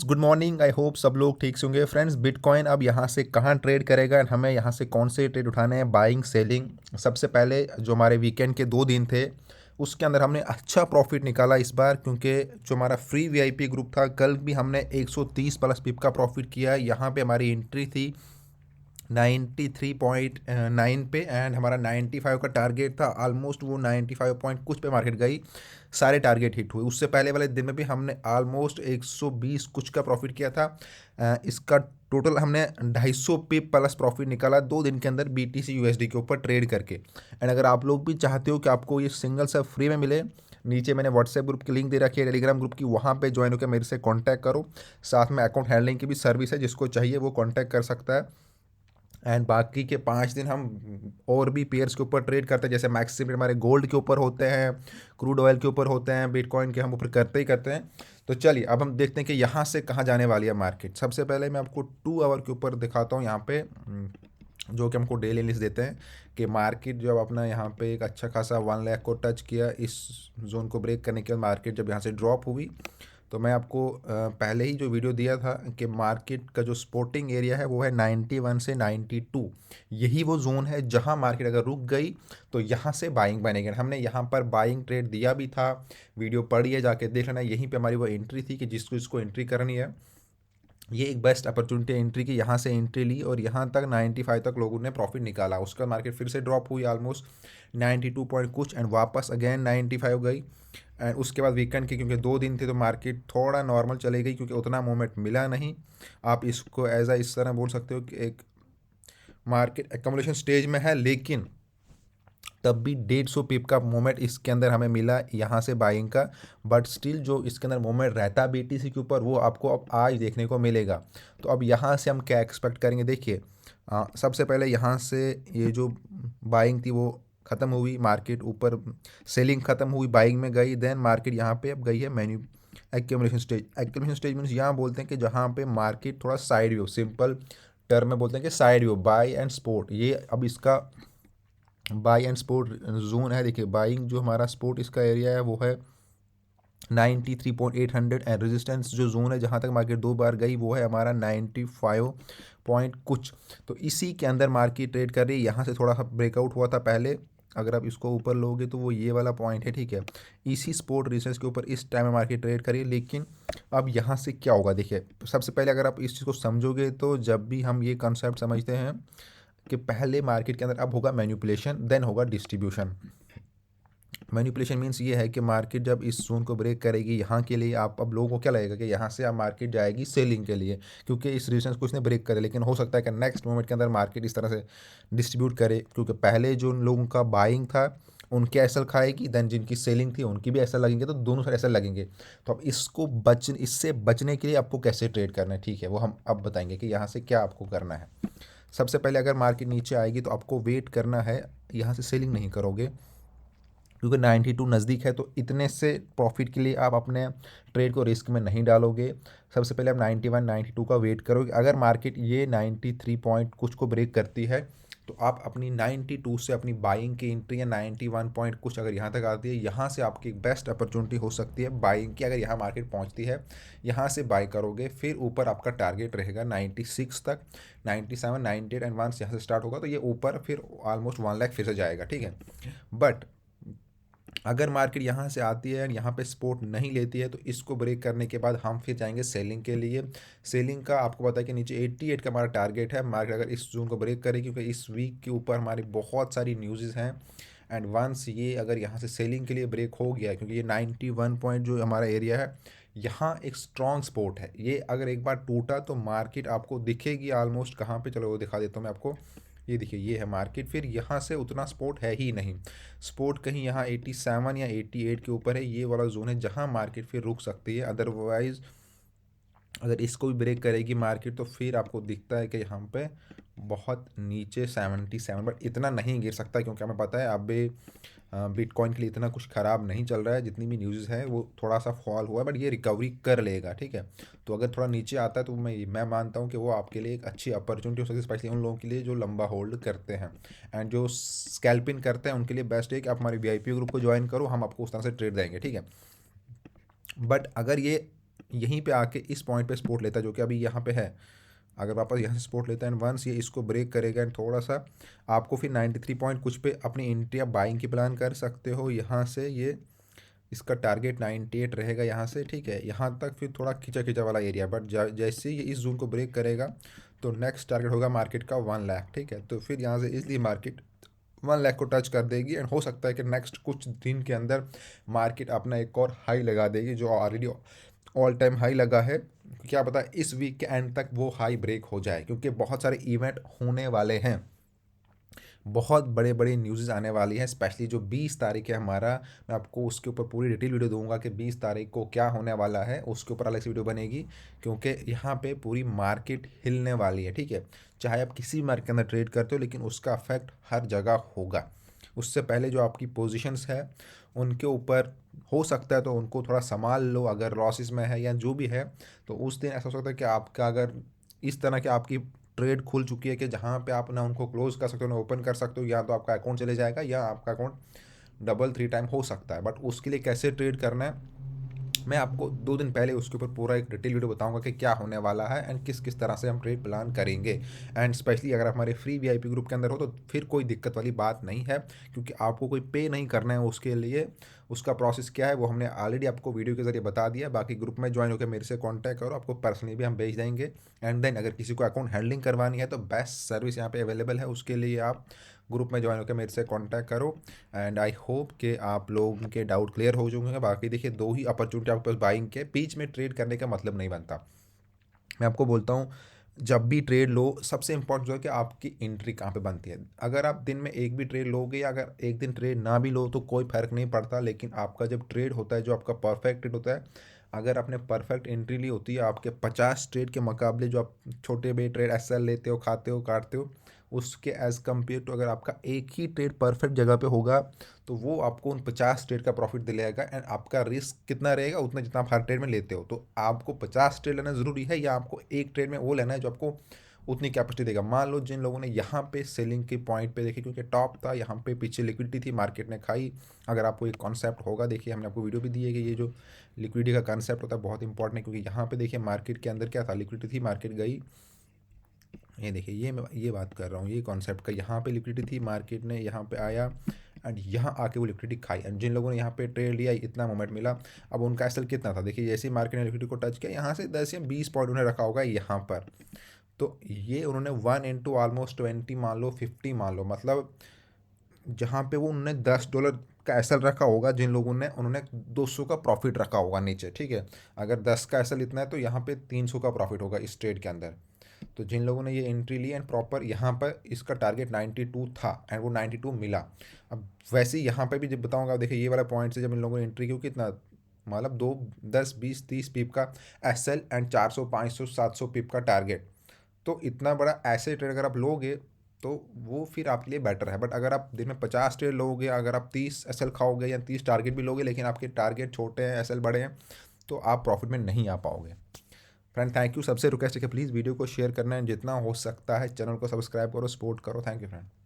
Good morning. I hope सब लोग ठीक से होंगे फ्रेंड्स। बिटकॉइन अब यहाँ से कहाँ ट्रेड करेगा एंड हमें यहाँ से कौन से ट्रेड उठाने हैं, बाइंग सेलिंग। सबसे पहले जो हमारे वीकेंड के 2 दिन थे उसके अंदर हमने अच्छा प्रॉफिट निकाला इस बार, क्योंकि जो हमारा फ्री वीआईपी ग्रुप था कल भी हमने 130 प्लस पिप का प्रॉफिट किया। यहाँ पे हमारी एंट्री थी 93.9 पे एंड हमारा 95 का टारगेट था। ऑलमोस्ट वो 95 पॉइंट कुछ पे मार्केट गई, सारे टारगेट हिट हुए। उससे पहले वाले दिन में भी हमने ऑलमोस्ट 120 कुछ का प्रॉफिट किया था। इसका टोटल हमने 250 पे प्लस प्रॉफिट निकाला 2 दिन के अंदर बीटीसी यूएसडी के ऊपर ट्रेड करके। एंड अगर आप लोग भी चाहते हो कि आपको ये सिंगल से फ्री में मिले, नीचे मैंने व्हाट्सएप ग्रुप की लिंक दे रखी है, टेलीग्राम ग्रुप की, वहाँ पे ज्वाइन होकर मेरे से कांटेक्ट करो। साथ में अकाउंट हैंडलिंग की भी सर्विस है, जिसको चाहिए वो कांटेक्ट कर सकता है। एंड बाकी के 5 दिन हम और भी पेयर्स के ऊपर ट्रेड करते हैं, जैसे मैक्सिम हमारे गोल्ड के ऊपर होते हैं, क्रूड ऑयल के ऊपर होते हैं, बिटकॉइन के हम ऊपर करते ही करते हैं। तो चलिए अब हम देखते हैं कि यहाँ से कहाँ जाने वाली है मार्केट। सबसे पहले मैं आपको 2 आवर के ऊपर दिखाता हूँ यहाँ पे, जो कि हमको डेली लिस्ट देते हैं कि मार्केट जब अपना यहाँ पे एक अच्छा खासा 1 लाख को टच किया, इस जोन को ब्रेक करने के बाद मार्केट जब यहाँ से ड्रॉप हुई, तो मैं आपको पहले ही जो वीडियो दिया था कि मार्केट का जो सपोर्टिंग एरिया है वो है 91 से 92। यही वो जोन है जहां मार्केट अगर रुक गई तो यहां से बाइंग बनेगी। हमने यहां पर बाइंग ट्रेड दिया भी था, वीडियो पढ़िए, जाके देख लेना। यहीं पे हमारी वो एंट्री थी कि जिसको इसको एंट्री करनी है, ये एक बेस्ट अपॉर्चुनिटी एंट्री की। यहाँ से एंट्री ली और यहाँ तक 95 तक लोगों ने प्रॉफिट निकाला। उसका मार्केट फिर से ड्रॉप हुई ऑलमोस्ट 92 पॉइंट कुछ एंड वापस अगेन 95 गई। एंड उसके बाद वीकेंड के क्योंकि 2 दिन थे तो मार्केट थोड़ा नॉर्मल चली गई, क्योंकि उतना मूवमेंट मिला नहीं। आप इसको एज आ इस तरह बोल सकते हो कि एक मार्केट एक्यूमुलेशन स्टेज में है, लेकिन तब भी 150 पिप का मूवमेंट इसके अंदर हमें मिला यहाँ से बाइंग का। बट स्टिल जो इसके अंदर मूवमेंट रहता है बीटीसी के ऊपर, वो आपको अब आज देखने को मिलेगा। तो अब यहाँ से हम क्या एक्सपेक्ट करेंगे, देखिए सबसे पहले यहाँ से ये जो बाइंग थी वो ख़त्म हुई, मार्केट ऊपर सेलिंग ख़त्म हुई, बाइंग में गई, देन मार्केट यहाँ पे अब गई है menu accumulation stage. Accumulation stage means यहाँ बोलते हैं कि जहाँ पे मार्केट थोड़ा साइड व्यू, सिंपल टर्म में बोलते हैं कि side view, by and support. ये अब इसका बाई एंड सपोर्ट जोन है। देखिए बाइंग जो हमारा सपोर्ट इसका एरिया है वो है 93.800 एंड रेजिस्टेंस जो जोन है जहाँ तक मार्केट 2 बार गई वो है हमारा 95 पॉइंट कुछ। तो इसी के अंदर मार्केट ट्रेड कर रही है। यहाँ से थोड़ा सा ब्रेकआउट हुआ था पहले, अगर आप इसको ऊपर लोगे तो वो ये वाला पॉइंट है, ठीक है। इसी सपोर्ट रेजिस्टेंस के ऊपर इस टाइम में मार्केट ट्रेड करिए। लेकिन अब यहाँ से क्या होगा, देखिए सबसे पहले अगर आप इस चीज़ को समझोगे तो जब भी हम ये कॉन्सेप्ट समझते हैं कि पहले मार्केट के अंदर अब होगा मैनिपुलेशन, देन होगा डिस्ट्रीब्यूशन। मैनिपुलेशन मीन्स ये है कि मार्केट जब इस जोन को ब्रेक करेगी यहाँ के लिए, आप अब लोगों को क्या लगेगा कि यहाँ से आप मार्केट जाएगी सेलिंग के लिए, क्योंकि इस रेजिस्टेंस को इसने ब्रेक करे। लेकिन हो सकता है कि नेक्स्ट मोमेंट के अंदर मार्केट इस तरह से डिस्ट्रीब्यूट करे, क्योंकि पहले जो लोगों का बाइंग था उनके एसएल खाएगी, देन जिनकी सेलिंग थी उनकी भी एसएल लगेंगे, तो दोनों सारे एसएल लगेंगे। तो अब इससे बचने के लिए आपको कैसे ट्रेड करना है, ठीक है, वो हम अब बताएंगे कि यहाँ से क्या आपको करना है। सबसे पहले अगर मार्केट नीचे आएगी तो आपको वेट करना है, यहाँ से सेलिंग नहीं करोगे, क्योंकि 92 नज़दीक है। तो इतने से प्रॉफिट के लिए आप अपने ट्रेड को रिस्क में नहीं डालोगे। सबसे पहले आप 91 92 का वेट करोगे। अगर मार्केट ये 93 पॉइंट कुछ को ब्रेक करती है तो आप अपनी 92 से अपनी बाइंग की एंट्री या 91 पॉइंट कुछ अगर यहाँ तक आती है, यहाँ से आपकी एक बेस्ट अपॉर्चुनिटी हो सकती है बाइंग की। अगर यहाँ मार्केट पहुँचती है, यहाँ से बाई करोगे, फिर ऊपर आपका टारगेट रहेगा 96 तक, 97 98 एंड वंस यहाँ से स्टार्ट होगा तो ये ऊपर फिर ऑलमोस्ट 1 लाख फिर से जाएगा, ठीक है। बट अगर मार्केट यहाँ से आती है एंड यहाँ पे सपोर्ट नहीं लेती है तो इसको ब्रेक करने के बाद हम फिर जाएंगे सेलिंग के लिए। सेलिंग का आपको पता है कि नीचे 88 का हमारा टारगेट है। मार्केट अगर इस जोन को ब्रेक करे, क्योंकि इस वीक के ऊपर हमारी बहुत सारी न्यूज़ हैं, एंड वंस ये अगर यहाँ से सेलिंग के लिए ब्रेक हो गया, क्योंकि ये 91 पॉइंट जो हमारा एरिया है, यहाँ एक स्ट्रॉन्ग सपोर्ट है। ये अगर एक बार टूटा तो मार्केट आपको दिखेगी ऑलमोस्ट कहाँ पे, चलो वो दिखा देता हूँ मैं आपको। ये देखिए ये है मार्केट, फिर यहाँ से उतना सपोर्ट है ही नहीं। सपोर्ट कहीं यहाँ 87 या 88 के ऊपर है, ये वाला जोन है जहाँ मार्केट फिर रुक सकती है। अदरवाइज अगर इसको भी ब्रेक करेगी मार्केट तो फिर आपको दिखता है कि यहाँ पे बहुत नीचे 77, बट इतना नहीं गिर सकता, क्योंकि हमें पता है अभी बिटकॉइन के लिए इतना कुछ ख़राब नहीं चल रहा है। जितनी भी न्यूज़ है वो थोड़ा सा फॉल हुआ है, बट ये रिकवरी कर लेगा, ठीक है। तो अगर थोड़ा नीचे आता है तो मैं मानता हूँ कि वो आपके लिए एक अच्छी अपॉर्चुनिटी हो सकती है, स्पेशली उन लोगों के लिए जो लंबा होल्ड करते हैं एंड जो स्कैल्पिंग करते हैं उनके लिए बेस्ट है कि आप हमारे वीआईपी ग्रुप को ज्वाइन करो, हम आपको उस तरह से ट्रेड देंगे, ठीक है। बट अगर ये यहीं पे आके इस पॉइंट पे सपोर्ट लेता है जो कि अभी यहाँ पे है। अगर वापस यहाँ से सपोर्ट लेता है एंड वंस ये इसको ब्रेक करेगा एंड थोड़ा सा आपको फिर 93 पॉइंट कुछ पे अपनी एंट्री आप बाइंग की प्लान कर सकते हो। यहाँ से ये इसका टारगेट 98 रहेगा यहाँ से, ठीक है। यहाँ तक फिर थोड़ा खिंचा खिंचा वाला एरिया, बट जैसे ही ये इस जोन को ब्रेक करेगा तो नेक्स्ट टारगेट होगा मार्केट का 1 लाख, ठीक है। तो फिर यहाँ से इसलिए मार्केट 1 लाख को टच कर देगी एंड हो सकता है कि नेक्स्ट कुछ दिन के अंदर मार्केट अपना एक और हाई लगा देगी जो ऑलरेडी ऑल टाइम हाई लगा है। क्या पता इस वीक के एंड तक वो हाई ब्रेक हो जाए, क्योंकि बहुत सारे इवेंट होने वाले हैं, बहुत बड़े बड़े न्यूज़ आने वाली हैं। स्पेशली जो 20 तारीख है हमारा, मैं आपको उसके ऊपर पूरी डिटेल वीडियो दूंगा कि 20 तारीख को क्या होने वाला है, उसके ऊपर अलग से वीडियो बनेगी, क्योंकि यहाँ पे पूरी मार्केट हिलने वाली है, ठीक है। चाहे आप किसी भी मार्केट के अंदर ट्रेड करते हो, लेकिन उसका अफेक्ट हर जगह होगा। उससे पहले जो आपकी पोजीशंस है उनके ऊपर हो सकता है तो उनको थोड़ा संभाल लो, अगर लॉसेस में है या जो भी है। तो उस दिन ऐसा हो सकता है कि आपका अगर इस तरह की आपकी ट्रेड खुल चुकी है कि जहाँ पे आप ना उनको क्लोज कर सकते हो ना ओपन कर सकते हो, या तो आपका अकाउंट चले जाएगा या आपका अकाउंट डबल 3 टाइम हो सकता है। बट उसके लिए कैसे ट्रेड करना है मैं आपको 2 दिन पहले उसके ऊपर पूरा एक डिटेल वीडियो बताऊंगा कि क्या होने वाला है एंड किस किस तरह से हम ट्रेड प्लान करेंगे। एंड स्पेशली अगर आप हमारे फ्री वीआईपी ग्रुप के अंदर हो तो फिर कोई दिक्कत वाली बात नहीं है, क्योंकि आपको कोई पे नहीं करना है उसके लिए। उसका प्रोसेस क्या है वो हमने ऑलरेडी आपको वीडियो के जरिए बता दिया। बाकी ग्रुप में ज्वाइन होकर मेरे से कॉन्टैक्ट करो, आपको पर्सनली भी हम भेज देंगे। एंड देन अगर किसी को अकाउंट हैंडलिंग करवानी है तो बेस्ट सर्विस यहाँ पे अवेलेबल है, उसके लिए आप ग्रुप में ज्वाइन होकर मेरे से कांटेक्ट करो। एंड आई होप कि आप लोगों के डाउट क्लियर हो जाएंगे। बाकी देखिए 2 ही अपॉर्चुनिटी आपके पास बाइंग के, बीच में ट्रेड करने का मतलब नहीं बनता। मैं आपको बोलता हूँ जब भी ट्रेड लो सबसे इंपॉर्टेंट जो है कि आपकी एंट्री कहाँ पे बनती है। अगर आप दिन में एक भी ट्रेड लोगे या अगर एक दिन ट्रेड ना भी लो तो कोई फ़र्क नहीं पड़ता, लेकिन आपका जब ट्रेड होता है जो आपका परफेक्ट ट्रेड होता है, अगर आपने परफेक्ट एंट्री ली होती है आपके 50 ट्रेड के मुकाबले जो आप छोटे बड़े ट्रेड एसएल लेते हो, खाते हो, काटते हो, उसके एज़ कम्पेयर टू अगर आपका एक ही ट्रेड परफेक्ट जगह पे होगा तो वो आपको उन 50 ट्रेड का प्रॉफिट दिलाएगा। एंड आपका रिस्क कितना रहेगा उतना जितना आप हर ट्रेड में लेते हो। तो आपको 50 ट्रेड लेना ज़रूरी है या आपको एक ट्रेड में वो लेना है जो आपको उतनी कैपेसिटी देगा। मान लो जिन लोगों ने यहाँ पे सेलिंग के पॉइंट पे देखिए, क्योंकि टॉप था यहाँ पे, पीछे लिक्विडिटी थी, मार्केट ने खाई। अगर आपको एक कॉन्सेप्ट होगा, देखिए हमने आपको वीडियो भी दी है कि ये जो लिक्विडिटी का कॉन्सेप्ट होता है बहुत इंपॉर्टेंट है, क्योंकि यहाँ पे देखिए मार्केट के अंदर क्या था, लिक्विडिटी थी, मार्केट गई। ये देखिए ये मैं ये बात कर रहा हूँ ये कॉन्सेप्ट का, यहाँ पे लिक्विडिटी थी, मार्केट ने यहाँ पे आया एंड यहाँ आके वो लिक्विडिटी खाई। एंड जिन लोगों ने यहाँ पे ट्रेड लिया इतना मोमेंट मिला। अब उनका एसएल कितना था देखिए, जैसे ही मार्केट ने लिक्विडिटी को टच किया यहाँ से 10 या 20 पॉइंट उन्हें रखा होगा यहाँ पर। तो ये उन्होंने 1 इंटू ऑलमोस्ट 20 मान लो, 50 मान लो, मतलब जहाँ पे वो उन्होंने $10 का एसएल रखा होगा, जिन लोगों ने उन्होंने 200 का प्रॉफिट रखा होगा नीचे, ठीक है। अगर 10 का एसएल इतना है तो यहाँ पे 300 का प्रॉफिट होगा इस ट्रेड के अंदर। तो जिन लोगों ने ये एंट्री ली एंड प्रॉपर यहाँ पर इसका टारगेट 92 था एंड वो 92 मिला। अब वैसे ही यहाँ पे भी जब बताऊँगा, देखिए ये वाला पॉइंट से जब इन लोगों ने एंट्री की कितना, मतलब 2 10 20 30 पिप का एसएल एंड 400 500 700 पिप का टारगेट। तो इतना बड़ा ऐसे ट्रेड अगर आप लोगे तो वो फिर आपके लिए बेटर है। बट अगर आप दिन में 50 ट्रेड लोगे, अगर आप 30 एसएल खाओगे या 30 टारगेट भी लोगे, लेकिन आपके टारगेट छोटे हैं, एसएल बड़े हैं, तो आप प्रॉफिट में नहीं आ पाओगे। फ्रेंड थैंक यू, सबसे रिक्वेस्ट है कि प्लीज़ वीडियो को शेयर करना है, जितना हो सकता है चैनल को सब्सक्राइब करो, सपोर्ट करो। Thank you friend.